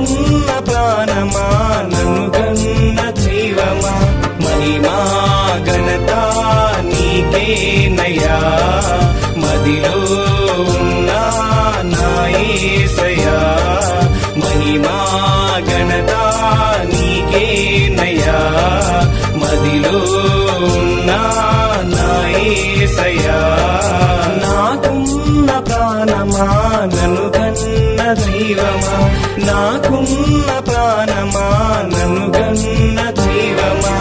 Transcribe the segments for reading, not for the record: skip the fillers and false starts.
నాకున్న ప్రాణమా నన్ను కన్న దైవమా మహిమా ఘనత నీకేనయ్యా మదిలో ఉన్న నా యేసయ్యా మహిమా ఘనత నీకేనయ్యా మదిలో ఉన్న నా యేసయ్యా నాకున్న ప్రాణమా నన్ను కన్న దైవమా నాకున్న ప్రాణమా నన్ను కన్న దైవమా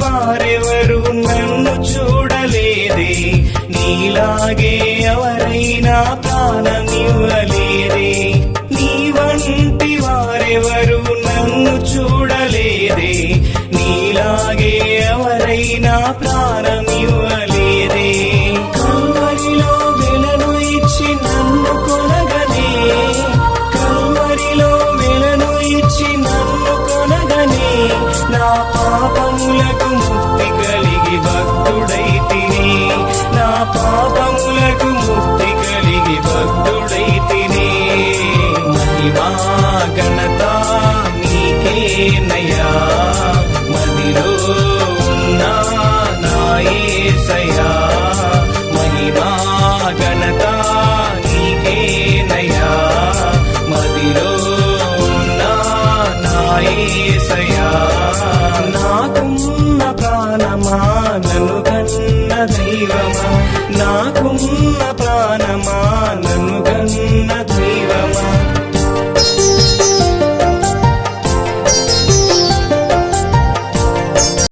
వారెవరు నన్ను చూడలేదే నీలాగే ఎవరైనా ప్రాణమివ్వలేదే నీ వంటి వారెవరు నన్ను చూడలేదే నీలాగే ఎవరైనా ప్రాణమివ్వలేదే కల్వరిలో వెలను ఇచ్చి నన్ను కొనగనే కల్వరిలో వెలను ఇచ్చి నన్ను కొనగనే నా పాపములకు ముక్తి కలిగి భక్తుడైతిని నా పాపములకు ముక్తి కలిగి భక్తుడైతిని మహిమా ఘనత నీకేనయ్యా మదిలో ఉన్న నా యేసయ్యా మహిమా ఘనత నీకేనయ్యా మదిలో ఉన్న నా యేసయ్యా నాకున్న ప్రాణమా నన్ను